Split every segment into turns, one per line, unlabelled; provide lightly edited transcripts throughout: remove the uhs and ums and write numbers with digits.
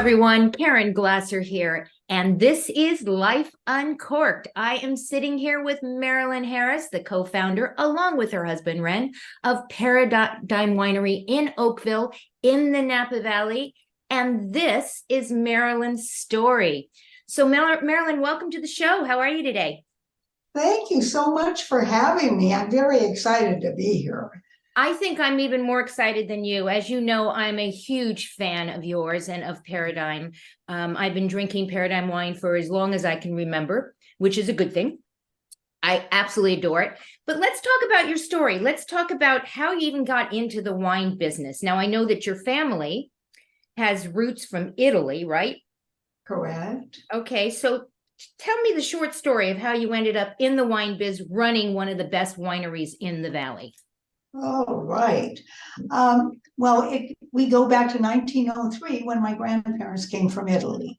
everyone. Caren Glasser here, and this is Life Uncorked. I am sitting here with Marilyn Harris, the co-founder, along with her husband, Ren, of Paradigm Winery in Oakville in the Napa Valley. And this is Marilyn's story. So Marilyn, welcome to the show. How are you today?
Thank you so much for having me. I'm very excited to be here.
I think I'm even more excited than you. As you know, I'm a huge fan of yours and of Paradigm. I've been drinking Paradigm wine for as long as I can remember, which is a good thing. I absolutely adore it. But let's talk about your story. Let's talk about how you even got into the wine business. Now, I know that your family has roots from Italy, right?
Correct.
Okay, so tell me the short story of how you ended up in the wine biz running one of the best wineries in the valley.
Oh, right. We go back to 1903 when my grandparents came from Italy.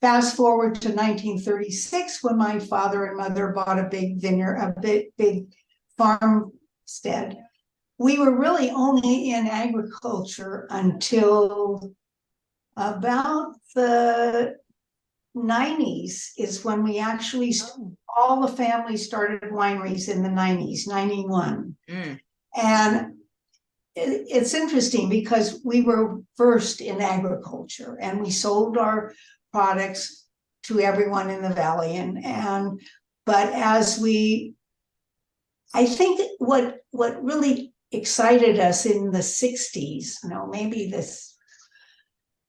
Fast forward to 1936 when my father and mother bought a big vineyard, big farmstead. We were really only in agriculture until about the 90s is when we actually all the families started wineries in the 90s, 91. And it's interesting because we were versed in agriculture and we sold our products to everyone in the valley. But I think what really excited us in the 60s, maybe the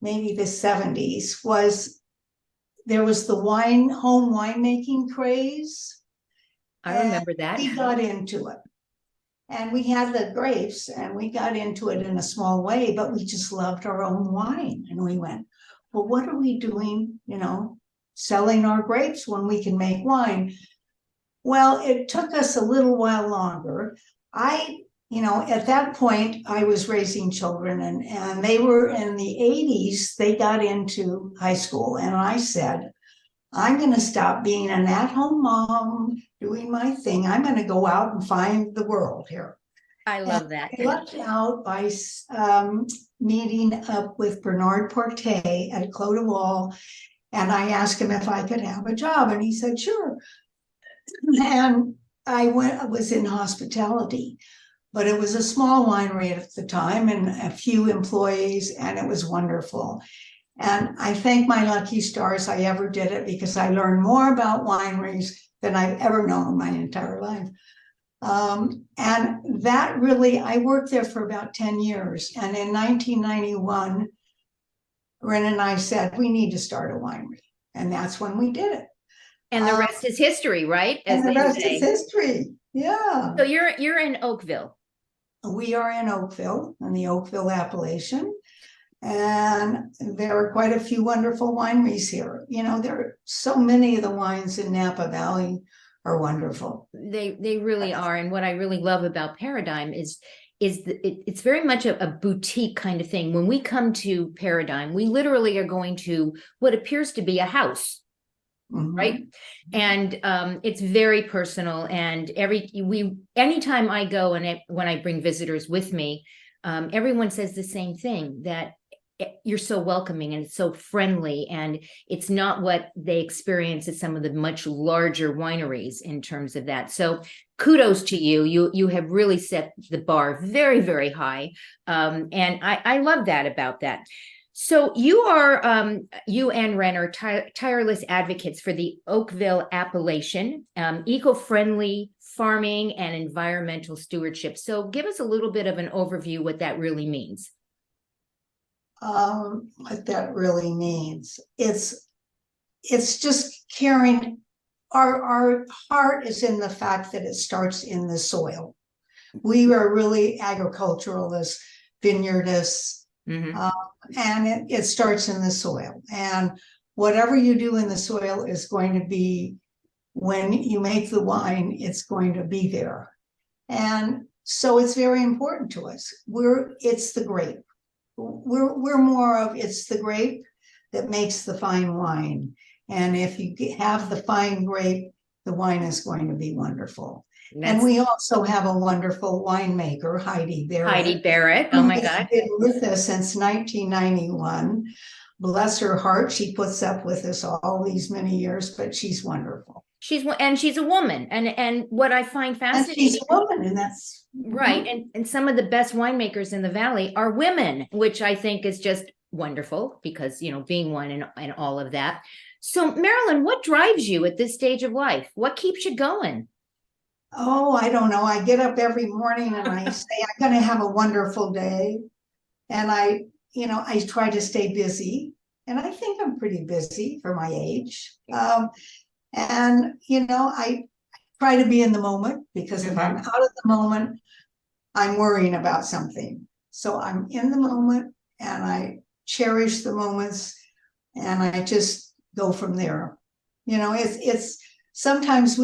70s, was there was the home winemaking craze.
I remember that.
We got into it. And we had the grapes and we got into it in a small way, but we just loved our own wine. And we went, well, what are we doing, selling our grapes when we can make wine? Well, it took us a little while longer. At that point, I was raising children and they were in the 80s, they got into high school. And I said, I'm going to stop being an at-home mom, doing my thing. I'm going to go out and find the world here.
I love that.
I lucked out by meeting up with Bernard Portet at Clos de Wall. And I asked him if I could have a job. And he said, sure. And I was in hospitality. But it was a small winery at the time and a few employees, and it was wonderful. And I thank my lucky stars I ever did it because I learned more about wineries than I've ever known in my entire life. And that really, I worked there for about 10 years. And in 1991, Ren and I said, we need to start a winery. And that's when we did it.
And the rest is history, right?
And the rest is history. Yeah.
So you're in Oakville.
We are in Oakville, in the Oakville appellation, and there are quite a few wonderful wineries here. There are so many of the wines in Napa Valley are wonderful.
They really are, and what I really love about Paradigm is it's very much a boutique kind of thing. When we come to Paradigm, we literally are going to what appears to be a house. Right. And it's very personal. And anytime I go and when I bring visitors with me, everyone says the same thing, that you're so welcoming and it's so friendly. And it's not what they experience at some of the much larger wineries in terms of that. So kudos to you. You have really set the bar very, very high. And I love that about that. So you and Ren are tireless advocates for the Oakville appellation, eco-friendly farming and environmental stewardship. So give us a little bit of an overview what that really means.
What that really means. It's just caring. Our heart is in the fact that it starts in the soil. We are really agriculturalists, vineyardists. And it starts in the soil. And whatever you do in the soil is going to be, when you make the wine, it's going to be there. And so it's very important to us. It's the grape. We're more of, it's the grape that makes the fine wine. And if you have the fine grape, the wine is going to be wonderful. And
That's
we also have a wonderful winemaker, Heidi Barrett.
Heidi Barrett. Oh my
who has
God.
been with us since 1991. Bless her heart, she puts up with us all these many years, but she's wonderful.
She's a woman. And what I find
And
fascinating,
she's a woman, and that's
right. And some of the best winemakers in the valley are women, which I think is just wonderful because, you know, being one and all of that. So Marilyn, what drives you at this stage of life? What keeps you going?
Oh, I don't know. I get up every morning and I say, I'm going to have a wonderful day. And I try to stay busy. And I think I'm pretty busy for my age. I try to be in the moment, because if I'm out of the moment, I'm worrying about something. So I'm in the moment and I cherish the moments and I just go from there. It's sometimes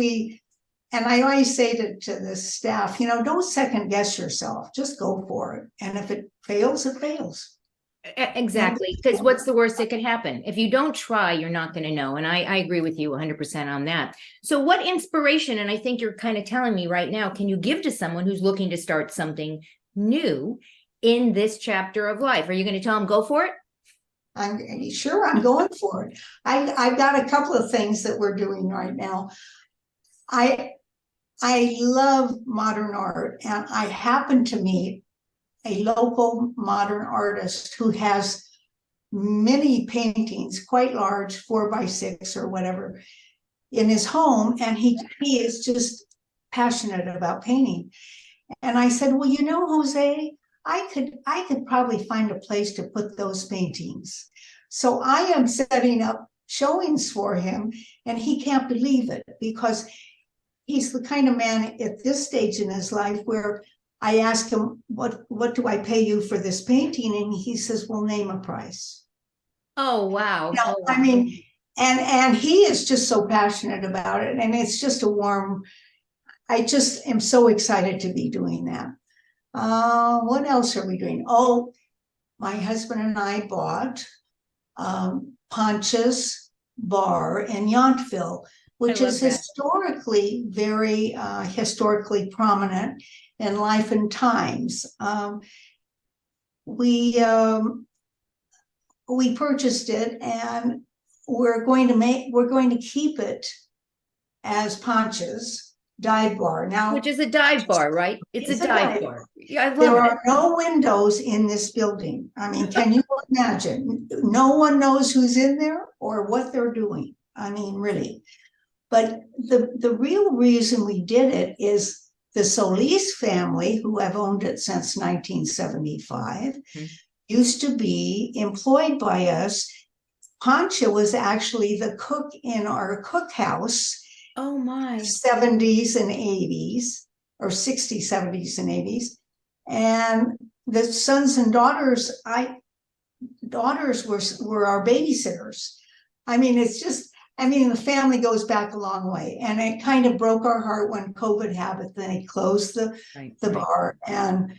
and I always say to the staff, don't second guess yourself, just go for it. And if it fails, it fails.
Exactly. Because what's the worst that could happen? If you don't try, you're not going to know. And I agree with you 100% on that. So what inspiration, and I think you're kind of telling me right now, can you give to someone who's looking to start something new in this chapter of life? Are you going to tell them, go for it?
I'm sure I'm going for it. I've got a couple of things that we're doing right now. I love modern art, and I happen to meet a local modern artist who has many paintings, quite large, 4x6 or whatever, in his home, and he is just passionate about painting. And I said, well, Jose, I could probably find a place to put those paintings. So I am setting up showings for him, and he can't believe it, because he's the kind of man at this stage in his life where I ask him, what do I pay you for this painting? And he says, well, name a price.
Oh, wow. Oh, wow.
I mean, and he is just so passionate about it. And it's just I just am so excited to be doing that. What else are we doing? Oh, my husband and I bought Poncha's Bar in Yountville, which is historically very historically prominent in Life and Times. We purchased it, and we're going to keep it as Poncha's dive bar now,
which is a dive bar, right? It's a dive bar. Yeah, I love
there
it.
are no windows in this building. I mean, can you imagine? No one knows who's in there or what they're doing. I mean, really. But the real reason we did it is the Solis family, who have owned it since 1975, used to be employed by us. Pancha was actually the cook in our cookhouse.
Oh my.
70s and 80s, or 60s, 70s, and 80s. And the sons and daughters were our babysitters. I mean, the family goes back a long way. And it kind of broke our heart when COVID happened. Then they closed the bar, and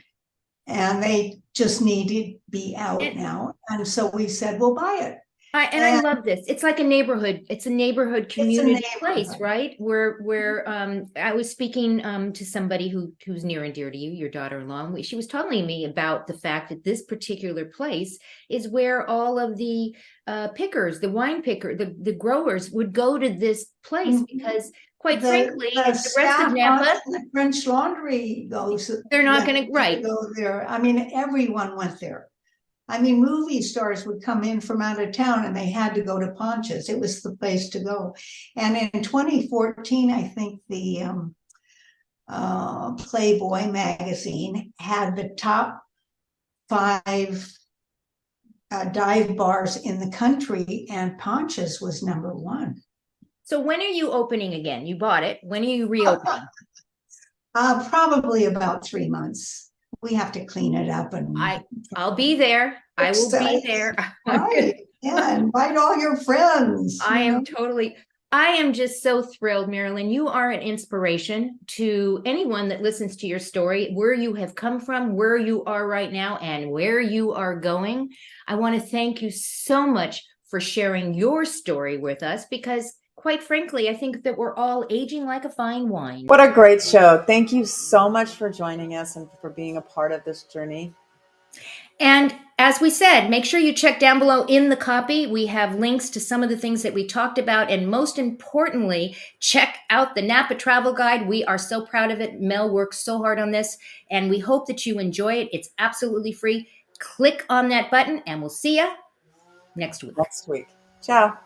they just needed to be out now. And so we said, we'll buy it.
I love this. It's like a neighborhood. It's a neighborhood community place, right? Where I was speaking to somebody who's near and dear to you, your daughter-in-law. She was telling me about the fact that this particular place is where all of the pickers, the wine picker, the growers would go to this place because, quite frankly, the rest of Napa,
the French Laundry goes.
They're not going to
go there. I mean, everyone went there. I mean, movie stars would come in from out of town and they had to go to Poncha's. It was the place to go. And in 2014, I think the Playboy magazine had the top 5 dive bars in the country, and Poncha's was #1.
So when are you opening again? You bought it. When are you reopening?
Probably about 3 months. We have to clean it up, and
I'll be there. I will be there.
Right. Yeah, invite all your friends.
I am just so thrilled, Marilyn. You are an inspiration to anyone that listens to your story, where you have come from, where you are right now, and where you are going. I want to thank you so much for sharing your story with us, because quite frankly, I think that we're all aging like a fine wine.
What a great show. Thank you so much for joining us and for being a part of this journey.
And as we said, make sure you check down below in the copy. We have links to some of the things that we talked about. And most importantly, check out the Napa Travel Guide. We are so proud of it. Mel works so hard on this, and we hope that you enjoy it. It's absolutely free. Click on that button, and we'll see you next week.
Next week. Ciao.